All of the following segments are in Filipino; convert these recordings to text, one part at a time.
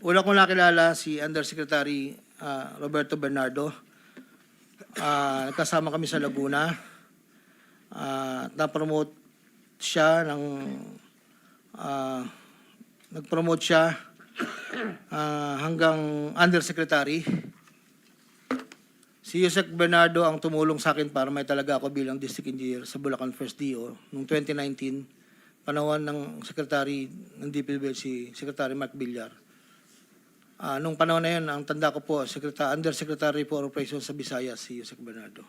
Una ko nakilala si Undersecretary Roberto Bernardo. Kasama kami sa Laguna. Na-promote siya ng nag-promote siya hanggang Undersecretary. Si Yusek Bernardo ang tumulong sa akin para may talaga ako bilang District Engineer sa Bulacan First DO noong 2019, panahon ng Secretary ng DPWH si Secretary Mark Villar. Nung panahon na yun, ang tanda ko po, Undersecretary for Operations sa Visayas, si Yusek Bernardo.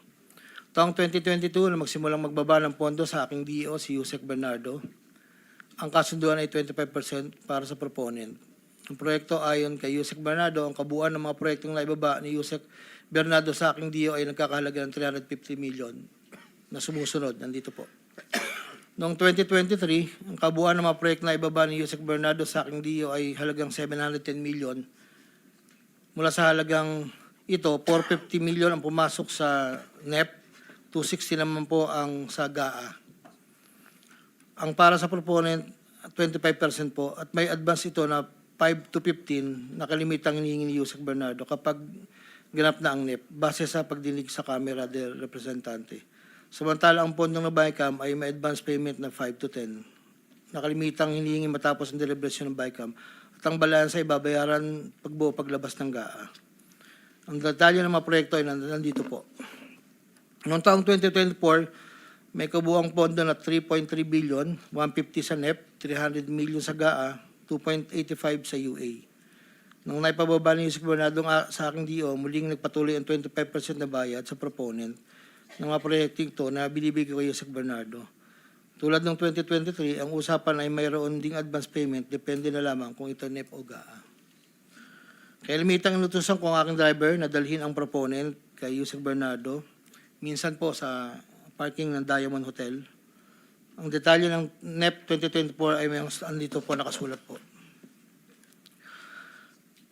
Taong 2022, na magsimulang magbaba ng pondo sa aking DO, si Yusek Bernardo, ang kasunduan ay 25% para sa proponent. Ang proyekto ayon kay Yusek Bernardo, ang kabuuan ng mga proyektong naibaba ni Yusek Bernardo sa aking DO ay nagkakahalaga ng 350 million na sumusunod. Nandito po. Noong 2023, ang kabuuan ng mga proyekto na ibaba ni Yusek Bernardo sa aking DO ay halagang 710 million. Mula sa halagang ito, 450 million ang pumasok sa NEP, 260 naman po ang sa GAA. Ang para sa proponent, 25% po, at may advance ito na 5 to 15 na kalimitang hinihingi ni Yusek Bernardo kapag ganap na ang NEP, base sa pagdinig sa Kamera del Representante. Samantala, ang pondong na BICAM ay may advance payment na 5 to 10 na kalimitang hinihingi matapos ang deliberasyon ng BICAM, at ang balansa ay babayaran pagbuo paglabas ng GAA. Ang detalye ng mga proyekto ay nandito po. Noong taong 2024, may kabuuang pondo na 3.3 billion, 150 sa NEP, 300 million sa GAA, 2.85 sa UA. Nung naipababa ni Yusek Bernardo sa aking DO, muling nagpatuloy ang 25% na bayad sa proponent ng mga proyekting ito na binibigay ko Yusek Bernardo. Tulad ng 2023, ang usapan ay mayroon ding advance payment, depende na lamang kung ito NEP o GAA. Kaya limitang inutusan ko ang aking driver na dalhin ang proponent kay Yusek Bernardo, minsan po sa parking ng Diamond Hotel. Ang detalye ng NEP 2024 ay may andito po nakasulat po.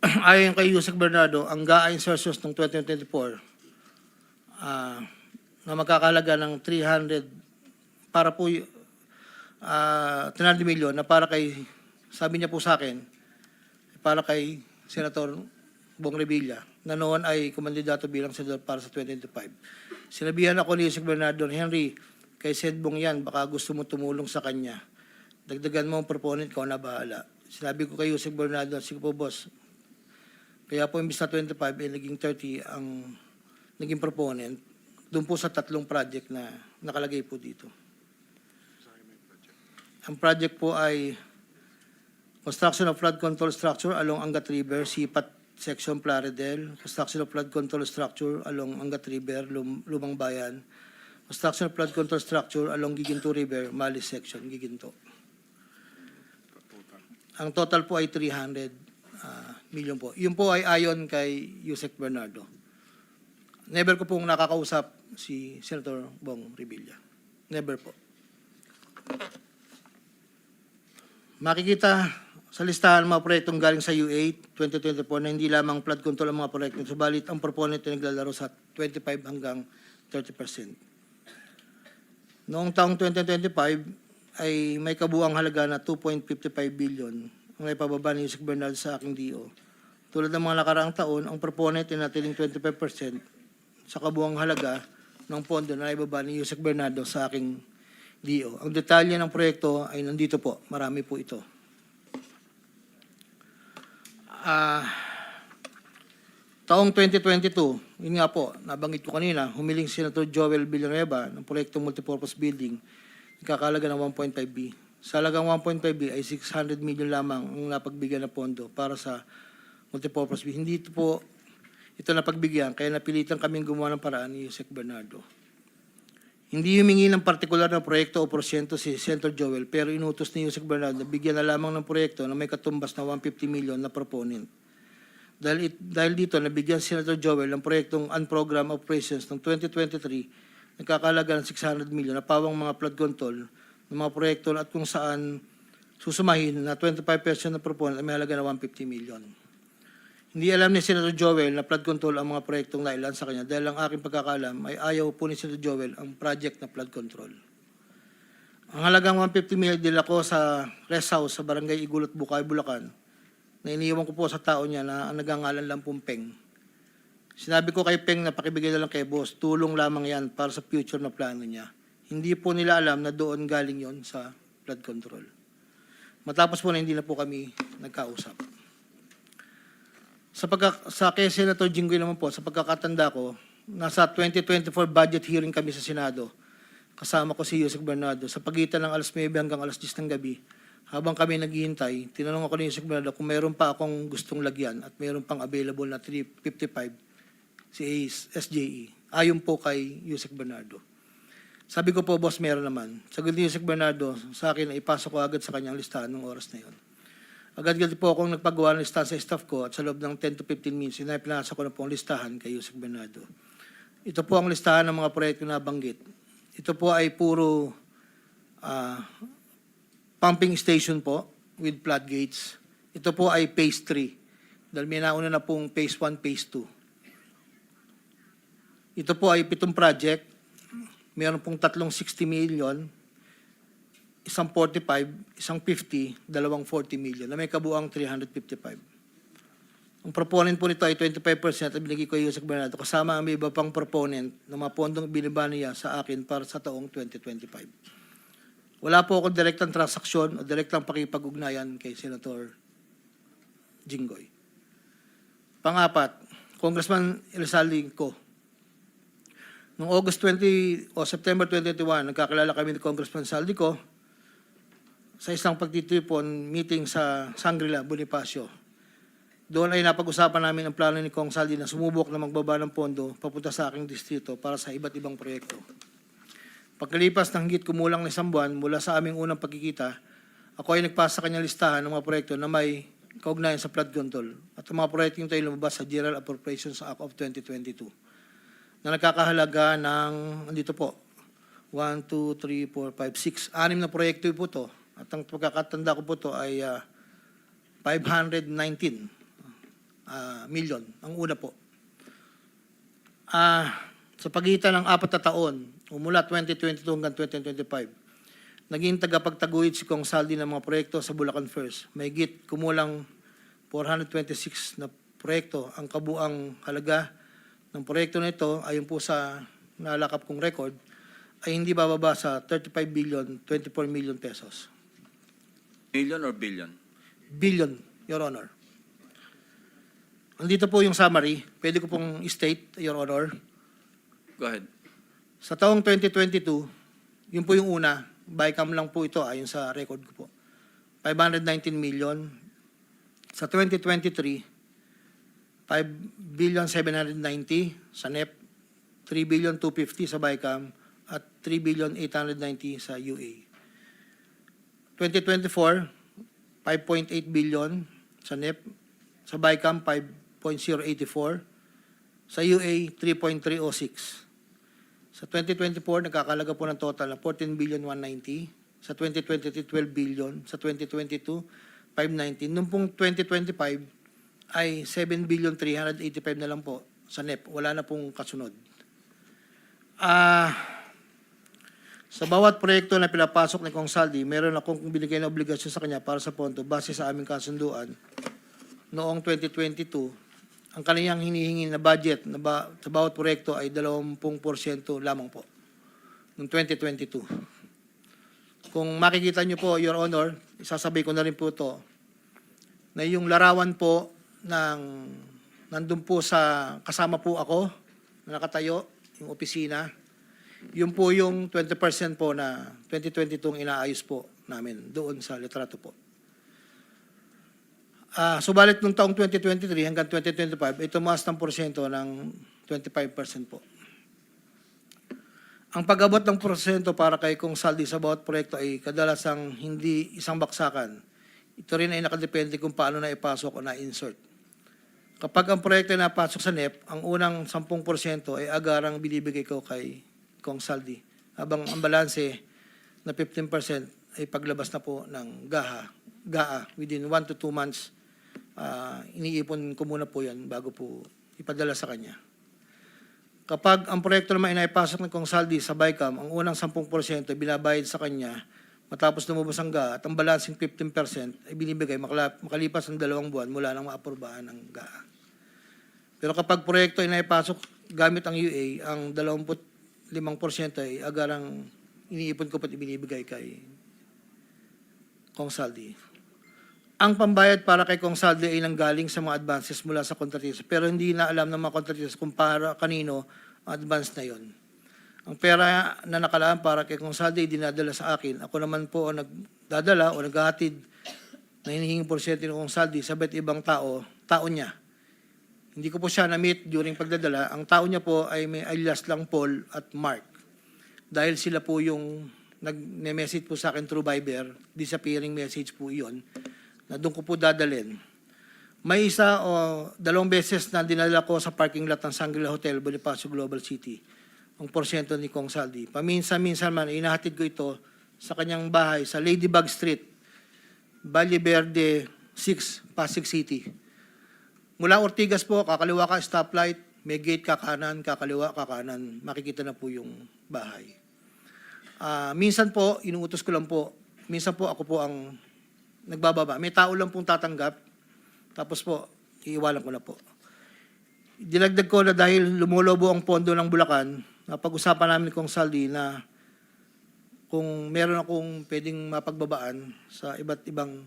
Ayon kay Yusek Bernardo, ang GAA insertions ng 2024 na magkakalaga ng 300 para po 300 million na para kay, sabi niya po sa akin, para kay Senator Bong Revilla na noon ay kumandidato bilang senador para sa 2025. Sinabihan ako ni Yusek Bernardo, Henry, kay Sed Bong yan, baka gusto mo tumulong sa kanya. Dagdagan mo ang proponent, ko na bahala. Sinabi ko kay Yusek Bernardo, sige po boss, kaya po imbis na 25 ay naging 30 ang naging proponent doon po sa tatlong project na nakalagay po dito. Ang project po ay construction of flood control structure along Angat River, Sipat Section Plaridel, construction of flood control structure along Angat River, Lumang Bayan, construction of flood control structure along Giginto River, Malis Section, Giginto. Ang total po ay 300 million po. Yun po ay ayon kay Yusek Bernardo. Never ko pong nakakausap si Senator Bong Revilla. Never po. Makikita sa listahan ng mga proyektong galing sa UA 2024 na hindi lamang flood control ang mga proyekto, subalit ang proponent ay naglalaro sa 25 hanggang 30%. Noong taong 2025 ay may kabuuang halaga na 2.55 billion ang naipababa ni Yusek Bernardo sa aking DO. Tulad ng mga nakaraang taon, ang proponent ay natiling 25% sa kabuuang halaga ng pondo na naibaba ni Yusek Bernardo sa aking DO. Ang detalye ng proyekto ay nandito po. Marami po ito. Taong 2022, yun nga po, nabanggit ko kanina, humiling si Senator Joel Villanueva ng proyektong multipurpose building, ikakalaga ng 1.5B. Sa halagang 1.5B ay 600 million lamang ang napagbigyan na pondo para sa multipurpose building. Hindi ito napagbigyan, kaya napilitan kaming gumawa ng paraan ni Yusek Bernardo. Hindi humingi ng partikular na proyekto o porsyento si Senator Joel, pero inutos ni Yusek Bernardo na bigyan na lamang ng proyekto na may katumbas na 150 million na proponent. Dahil dito, nabigyan si Senator Joel ng proyektong unprogrammed operations ng 2023, nagkakalaga ng 600 million na pawang mga flood control ng mga proyekto at kung saan susumahin na 25% na proponent ay may halaga na 150 million. Hindi alam ni Senator Joel na flood control ang mga proyektong nailan sa kanya dahil ang aking pagkakalam ay ayaw po ni Senator Joel ang project na flood control. Ang halagang 150 million dila ko sa rest house sa Barangay Igulot, Bukay, Bulacan na iniwan ko po sa tao niya na ang nagangalan lang pong Peng. Sinabi ko kay Peng na pakibigay na lang kay boss, tulong lamang yan para sa future na plano niya. Hindi po nila alam na doon galing yon sa flood control. Matapos po na hindi na po kami nagkausap. Sa kay Senator Jinggoy naman po, sa pagkakatanda ko, nasa 2024 budget hearing kami sa Senado. Kasama ko si Yusek Bernardo. Sa pagitan ng alas 9 hanggang alas 10 ng gabi, habang kami naghihintay, tinanong ako ni Yusek Bernardo kung mayroon pa akong gustong lagyan at mayroon pang available na 355 si SJE. Ayon po kay Yusek Bernardo. Sabi ko po, boss, meron naman. Sagot ni Yusek Bernardo sa akin na ipasok ko agad sa kanyang listahan ng oras na yon. Agad-agad po akong nagpagawa ng listahan sa staff ko at sa loob ng 10 to 15 minutes, pinasa ko na po ang listahan kay Yusek Bernardo. Ito po ang listahan ng mga proyekto na banggit. Ito po ay puro pumping station po with floodgates. Ito po ay phase 3. Dahil may nauna na pong phase 1, phase 2. Ito po ay 7 project. Meron pong 360 million, isang 45, isang 50, dalawang 40 million na may kabuang 355. Ang proponent po nito ay 25% at binigay ko yung Yusek Bernardo kasama ang may iba pang proponent na mga pondong biniba niya sa akin para sa taong 2025. Wala po akong direktang transaksyon o direktang pakipag-ugnayan kay Senator Jinggoy. Pangapat, Congressman Elsaldi ko. Noong August 20 o September 2021, nagkakilala kami ni Congressman Saldico sa isang pagtitripon meeting sa Shangri-La, Bonifacio. Doon ay napag-usapan namin ang plano ni Kong Saldi na sumubok na magbaba ng pondo papunta sa aking distrito para sa iba't ibang proyekto. Pagkalipas ng higit kumulang na 1 buwan mula sa aming unang pagkikita, ako ay nagpasa sa kanyang listahan ng mga proyekto na may kaugnayan sa flood control at ang mga proyekto yung tayo lumabas sa General Appropriations Act of 2022 na nagkakahalaga ng, andito po, 1, 2, 3, 4, 5, 6, 6 na proyekto po to. At ang pagkakatanda ko po to ay 519 million, ang una po. Sa pagitan ng 4 na taon, mula 2022 hanggang 2025, naging tagapagtaguyod si Kong Saldi ng mga proyekto sa Bulacan First. May higit kumulang 426 na proyekto. Ang kabuang halaga ng proyekto na ito, ayon po sa nalakap kong record, ay hindi bababa sa 35 billion, 24 million pesos. Million or billion? Billion, Your Honor. Andito po yung summary. Pwede ko pong state, Your Honor. Go ahead. Sa taong 2022, yun po yung una, bycam lang po ito ayon sa record ko po. 519 million. Sa 2023, 5 billion 790 sa NEP, 3 billion 250 sa BICAM, at 3 billion 890 sa UA. 2024, 5.8 billion sa NEP, sa BICAM 5.084, sa UA 3.306. Sa 2024, nagkakalaga po ng total na 14 billion 190, sa 2023, 12 billion, sa 2022, 519. Noong pong 2025, ay 7 billion 385 na lang po sa NEP. Wala na pong kasunod. Sa bawat proyekto na pinapasok ni Kong Saldi, meron akong binigay na obligasyon sa kanya para sa pondo base sa aming kasunduan noong 2022. Ang kanyang hinihingi na budget sa bawat proyekto ay 20% lamang po noong 2022. Kung makikita niyo po, Your Honor, isasabay ko na rin po ito, na yung larawan po nandun po sa, kasama po ako, na nakatayo, yung opisina. Yun po yung 20% po na 2022 inaayos po namin doon sa litrato po. Subalit nung taong 2023 hanggang 2025, ito tumaas ng porsyento ng 25% po. Ang pag-abot ng porsyento para kay Kong Saldi sa bawat proyekto ay kadalasang hindi isang baksakan. Ito rin ay nakadepende kung paano na ipasok o na-insert. Kapag ang proyekto ay napasok sa NEP, ang unang 10% ay agarang binibigay ko kay Kong Saldi. Habang ang balanse na 15% ay paglabas na po ng GAA within 1 to 2 months. Iniipon ko muna po yan bago po ipadala sa kanya. Kapag ang proyekto naman ay naipasok ng Kong Saldi sa BICAM, ang unang 10% ay binabayad sa kanya matapos lumabas ang GAA at ang balancing 15% ay binibigay makalipas ng 2 buwan mula nang maaprubahan ng GAA. Pero kapag proyekto ay naipasok gamit ang UA, ang 25% ay agarang iniipon ko pat ibinibigay kay Kong Saldi. Ang pambayad para kay Kong Saldi ay nanggaling sa mga advances mula sa kontratista, pero hindi na alam ng mga kontratista kung para kanino ang advance na yon. Ang pera na nakalaan para kay Kong Saldi ay dinadala sa akin. Ako naman po ang nagdadala o naghahatid na hinihinging porsyento ng Kong Saldi sa iba't ibang tao niya. Hindi ko po siya na-meet during pagdadala. Ang tao niya po ay may alias lang Paul at Mark. Dahil sila po yung nag-message po sa akin through Viber, disappearing message po iyon, na doon ko po dadalhin. May isa o 2 beses na dinala ko sa parking lot ng Shangri-La Hotel, Bonifacio Global City, ang porsyento ni Kong Saldi. Paminsan-minsan man, inahatid ko ito sa kanyang bahay sa Ladybug Street, Valle Verde 6, Pasig City. Mula Ortigas po, kakaliwa ka, stoplight, may gate ka kanan, kakaliwa ka kanan, makikita na po yung bahay. Minsan po, inuutos ko lang po, minsan po ako po ang nagbababa. May tao lang pong tatanggap, tapos po, iiwalan ko na po. Dinagdag ko na dahil lumulobo ang pondo ng Bulacan, napag-usapan namin kong Saldi na kung meron akong pwedeng mapagbabaan sa iba't ibang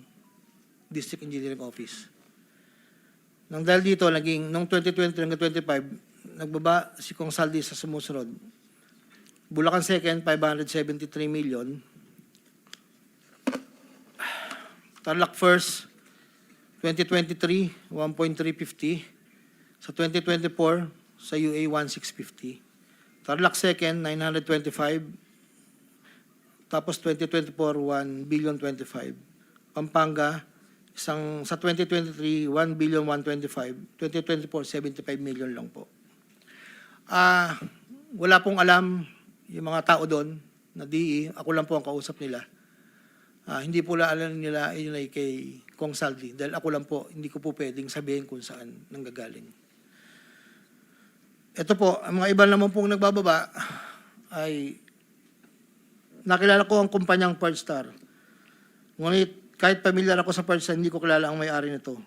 district engineering office. Nang dahil dito, noong 2020 hanggang 2025, nagbaba si Kong Saldi sa sumusunod. Bulacan 2nd, 573 million. Tarlac 1st, 2023, 1.350. Sa 2024, sa UA, 1.650. Tarlac 2nd, 925. Tapos 2024, 1.025 billion. Pampanga, sa 2023, 1.125 billion. 2024, 75 million lang po. Wala pong alam yung mga tao doon na DE. Ako lang po ang kausap nila. Hindi po alam nila yun ay kay Kong Saldi. Dahil ako lang po, hindi ko po pwedeng sabihin kung saan nanggagaling. Ito po, ang mga iba naman pong nagbababa ay nakilala ko ang kumpanyang Pearlstar. Ngunit kahit pamilyar ako sa Pearlstar, hindi ko kilala ang may-ari nito.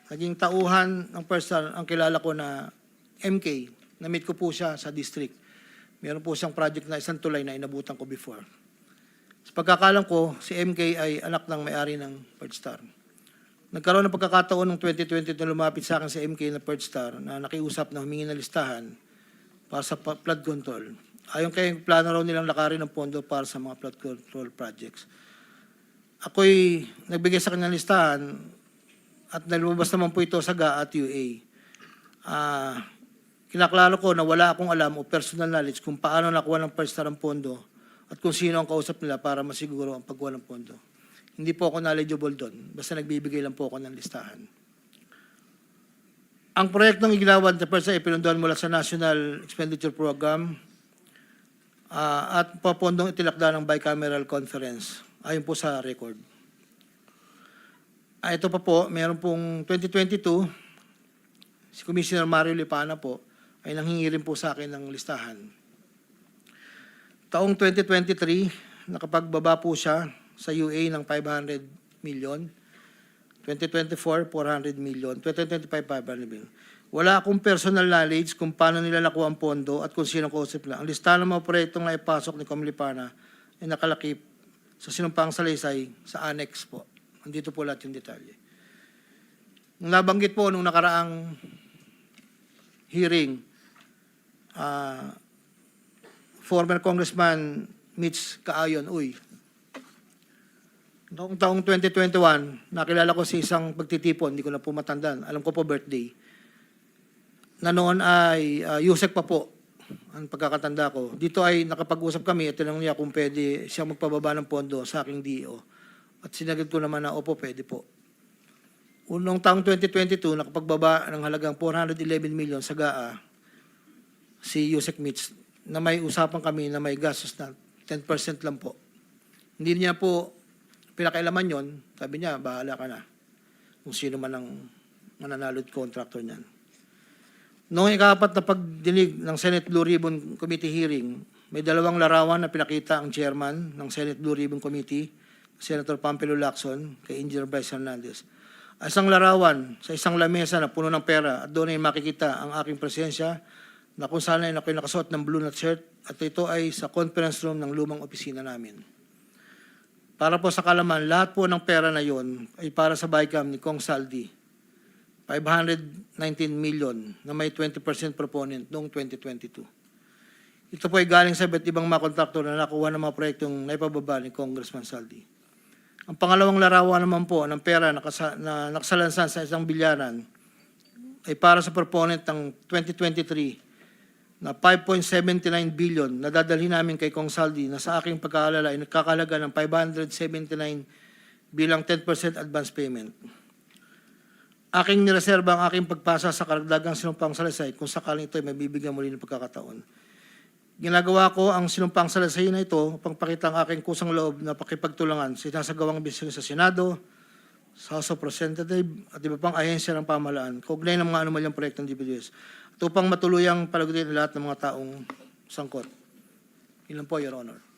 Naging tauhan ng Pearlstar ang kilala ko na MK. Na-meet ko po siya sa district. Meron po siyang project na isang tulay na inabutan ko before. Sa pagkakalam ko, si MK ay anak ng may-ari ng Pearlstar. Nagkaroon ng pagkakataon ng 2020 na lumapit sa akin si MK na Pearlstar na nakiusap na humingi ng listahan para sa flood control. Ayon kay plano raw nilang lakarin ng pondo para sa mga flood control projects. Ako'y nagbigay sa kanyang listahan at nalumabas naman po ito sa GAA at UA. Kinaklaro ko na wala akong alam o personal knowledge kung paano nakuha ng Pearlstar ang pondo at kung sino ang kausap nila para masiguro ang pagkuha ng pondo. Hindi po ako knowledgeable doon. Basta nagbibigay lang po ako ng listahan. Ang proyektong iginawan sa Pearlstar ay pinunduhan mula sa National Expenditure Program at papondong itilakda ng bicameral conference. Ayon po sa record. Ito pa po, meron pong 2022, si Commissioner Mario Lipana po ay nanghingi rin po sa akin ng listahan. Taong 2023, nakapagbaba po siya sa UA ng 500 million. 2024, 400 million. 2025, 500 million. Wala akong personal knowledge kung paano nila nakuha ang pondo at kung sino kausap lang. Ang listahan ng mga proyektong naipasok ni Comlipana ay nakalakip sa sinumpang salaysay sa annex po. Andito po lahat yung detalye. Nung nabanggit po nung nakaraang hearing, former Congressman Mitch Kaayon, noong taong 2021, nakilala ko si isang pagtitipon, hindi ko na po matandaan, alam ko po birthday, na noon ay Yusek pa po, ang pagkakatanda ko. Dito ay nakapag-usap kami at tinanong niya kung pwede siya magpababa ng pondo sa aking DO. At sinagot ko naman na, opo, pwede po. Noong taong 2022, nakapagbaba ng halagang 411 million sa GAA si Yusek Mitch na may usapan kami na may gastos na 10% lang po. Hindi niya po pinakailaman yon. Sabi niya, bahala ka na kung sino man ang mananalod contractor niyan. Noong ikapat na pagdinig ng Senate Blue Ribbon Committee hearing, may 2 larawan na pinakita ang chairman ng Senate Blue Ribbon Committee Senator Pampilo Lacson, kay Engineer Bryce Hernandez. Isang larawan sa isang lamesa na puno ng pera at doon ay makikita ang aking presensya na kung saan ay ako'y nakasuot ng blue na shirt at ito ay sa conference room ng lumang opisina namin. Para po sa kalaman, lahat po ng pera na yon ay para sa BICAM ni Kong Saldi, 519 million na may 20% proponent noong 2022. Ito po ay galing sa iba't ibang mga kontraktor na nakuha ng mga proyektong naipababa ni Congressman Saldi. Ang pangalawang larawan naman po ng pera na nakasalansan sa isang bilyaran ay para sa proponent ng 2023 na 5.79 billion na dadalhin namin kay Kong Saldi na sa aking pagkaalala ay nagkakalaga ng 579 bilang 10% advance payment. Aking nireserba ang aking pagpasa sa karagdagang sinumpang salaysay kung sakaling ito ay mabibigyan muli ng pagkakataon. Ginagawa ko ang sinumpang salaysay na ito upang pakita ang aking kusang loob na pakipagtulangan sa sinasagawang bisyo sa Senado, sa House of Representatives at iba pang ahensya ng pamahalaan, kaugnay ng mga anumalyang proyekto ng DPWH at upang matuluyang palagutin lahat ng mga taong sangkot. Ilan po, Your Honor.